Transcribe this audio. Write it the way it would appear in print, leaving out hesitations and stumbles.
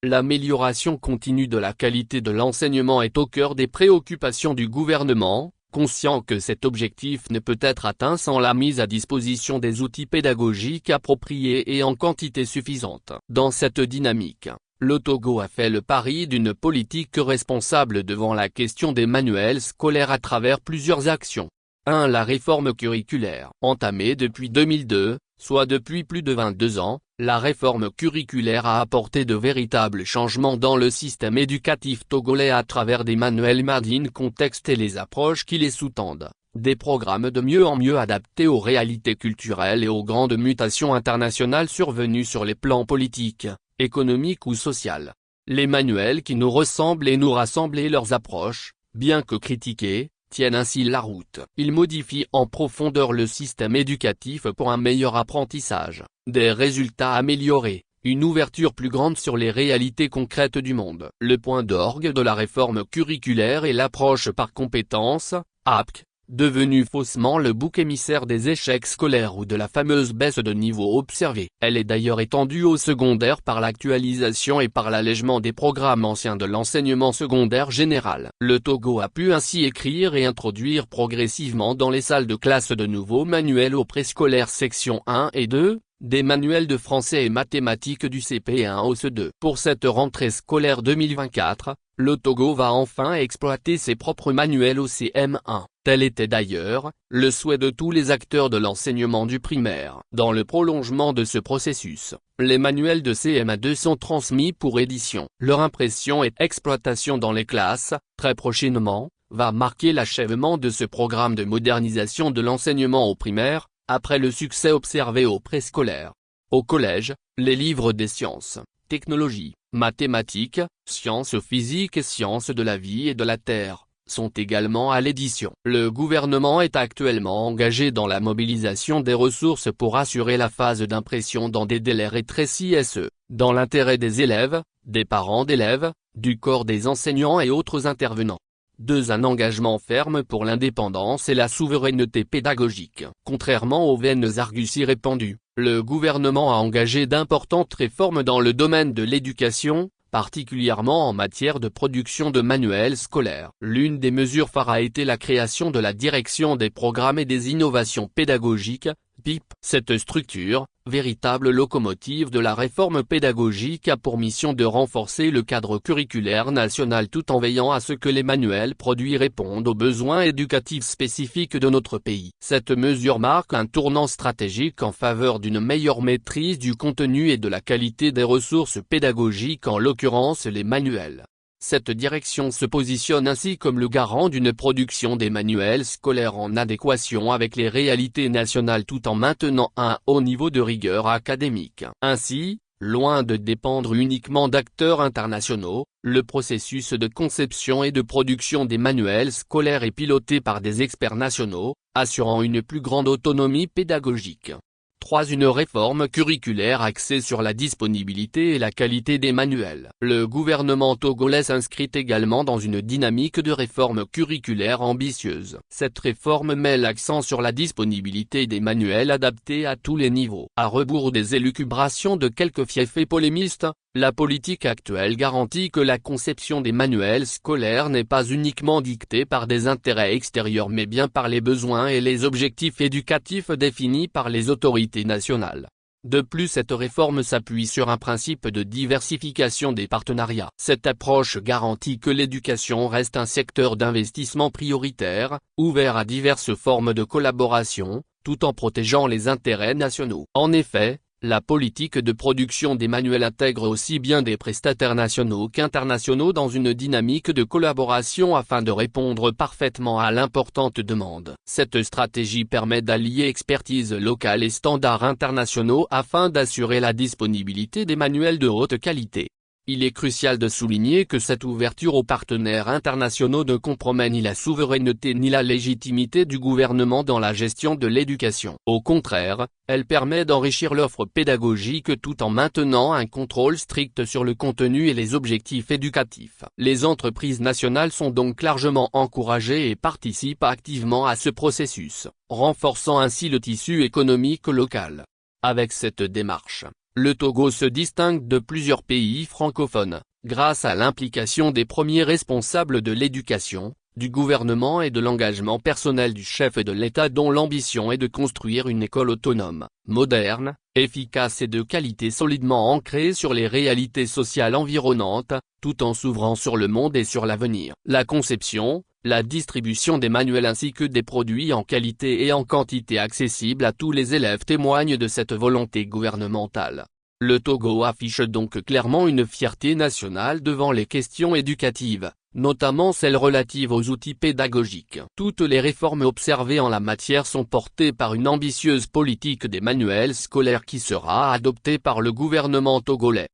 L'amélioration continue de la qualité de l'enseignement est au cœur des préoccupations du gouvernement, conscient que cet objectif ne peut être atteint sans la mise à disposition des outils pédagogiques appropriés et en quantité suffisante. Dans cette dynamique, le Togo a fait le pari d'une politique responsable devant la question des manuels scolaires à travers plusieurs actions. 1. La réforme curriculaire. Entamée depuis 2002, soit depuis plus de 22 ans, la réforme curriculaire a apporté de véritables changements dans le système éducatif togolais à travers des manuels made in contexte et les approches qui les sous-tendent, des programmes de mieux en mieux adaptés aux réalités culturelles et aux grandes mutations internationales survenues sur les plans politiques, économiques ou social. Les manuels qui nous ressemblent et nous rassemblent et leurs approches, bien que critiquées, tiennent ainsi la route. Ils modifient en profondeur le système éducatif pour un meilleur apprentissage, des résultats améliorés, une ouverture plus grande sur les réalités concrètes du monde. Le point d'orgue de la réforme curriculaire est l'approche par compétences, APC, devenue faussement le bouc émissaire des échecs scolaires ou de la fameuse baisse de niveau observée. Elle est d'ailleurs étendue au secondaire par l'actualisation et par l'allègement des programmes anciens de l'enseignement secondaire général. Le Togo a pu ainsi écrire et introduire progressivement dans les salles de classe de nouveaux manuels au préscolaire section 1 et 2, des manuels de français et mathématiques du CP1 au CE2. Pour cette rentrée scolaire 2024, le Togo va enfin exploiter ses propres manuels au CM1. Tel était d'ailleurs le souhait de tous les acteurs de l'enseignement du primaire. Dans le prolongement de ce processus, les manuels de CM2 sont transmis pour édition. Leur impression et exploitation dans les classes, très prochainement, va marquer l'achèvement de ce programme de modernisation de l'enseignement au primaire, après le succès observé au préscolaire. Au collège, les livres des sciences, technologies, mathématiques, sciences physiques et sciences de la vie et de la terre sont également à l'édition. Le gouvernement est actuellement engagé dans la mobilisation des ressources pour assurer la phase d'impression dans des délais rétrécis et ce, dans l'intérêt des élèves, des parents d'élèves, du corps des enseignants et autres intervenants. 2. Un engagement ferme pour l'indépendance et la souveraineté pédagogique. Contrairement aux vaines arguties répandues, le gouvernement a engagé d'importantes réformes dans le domaine de l'éducation, particulièrement en matière de production de manuels scolaires. L'une des mesures phares a été la création de la Direction des programmes et des innovations pédagogiques, BIP. Cette structure, véritable locomotive de la réforme pédagogique, a pour mission de renforcer le cadre curriculaire national tout en veillant à ce que les manuels produits répondent aux besoins éducatifs spécifiques de notre pays. Cette mesure marque un tournant stratégique en faveur d'une meilleure maîtrise du contenu et de la qualité des ressources pédagogiques, en l'occurrence les manuels. Cette direction se positionne ainsi comme le garant d'une production des manuels scolaires en adéquation avec les réalités nationales tout en maintenant un haut niveau de rigueur académique. Ainsi, loin de dépendre uniquement d'acteurs internationaux, le processus de conception et de production des manuels scolaires est piloté par des experts nationaux, assurant une plus grande autonomie pédagogique. 3. Une réforme curriculaire axée sur la disponibilité et la qualité des manuels. Le gouvernement togolais s'inscrit également dans une dynamique de réforme curriculaire ambitieuse. Cette réforme met l'accent sur la disponibilité des manuels adaptés à tous les niveaux. À rebours des élucubrations de quelques fiefs polémistes, la politique actuelle garantit que la conception des manuels scolaires n'est pas uniquement dictée par des intérêts extérieurs mais bien par les besoins et les objectifs éducatifs définis par les autorités nationales. De plus, cette réforme s'appuie sur un principe de diversification des partenariats. Cette approche garantit que l'éducation reste un secteur d'investissement prioritaire, ouvert à diverses formes de collaboration, tout en protégeant les intérêts nationaux. En effet, la politique de production des manuels intègre aussi bien des prestataires nationaux qu'internationaux dans une dynamique de collaboration afin de répondre parfaitement à l'importante demande. Cette stratégie permet d'allier expertise locale et standards internationaux afin d'assurer la disponibilité des manuels de haute qualité. Il est crucial de souligner que cette ouverture aux partenaires internationaux ne compromet ni la souveraineté ni la légitimité du gouvernement dans la gestion de l'éducation. Au contraire, elle permet d'enrichir l'offre pédagogique tout en maintenant un contrôle strict sur le contenu et les objectifs éducatifs. Les entreprises nationales sont donc largement encouragées et participent activement à ce processus, renforçant ainsi le tissu économique local. Avec cette démarche, Le Togo se distingue de plusieurs pays francophones, grâce à l'implication des premiers responsables de l'éducation, du gouvernement et de l'engagement personnel du chef de l'État dont l'ambition est de construire une école autonome, moderne, efficace et de qualité solidement ancrée sur les réalités sociales environnantes, tout en s'ouvrant sur le monde et sur l'avenir. La conception, la distribution des manuels ainsi que des produits en qualité et en quantité accessibles à tous les élèves témoignent de cette volonté gouvernementale. Le Togo affiche donc clairement une fierté nationale devant les questions éducatives, notamment celles relatives aux outils pédagogiques. Toutes les réformes observées en la matière sont portées par une ambitieuse politique des manuels scolaires qui sera adoptée par le gouvernement togolais.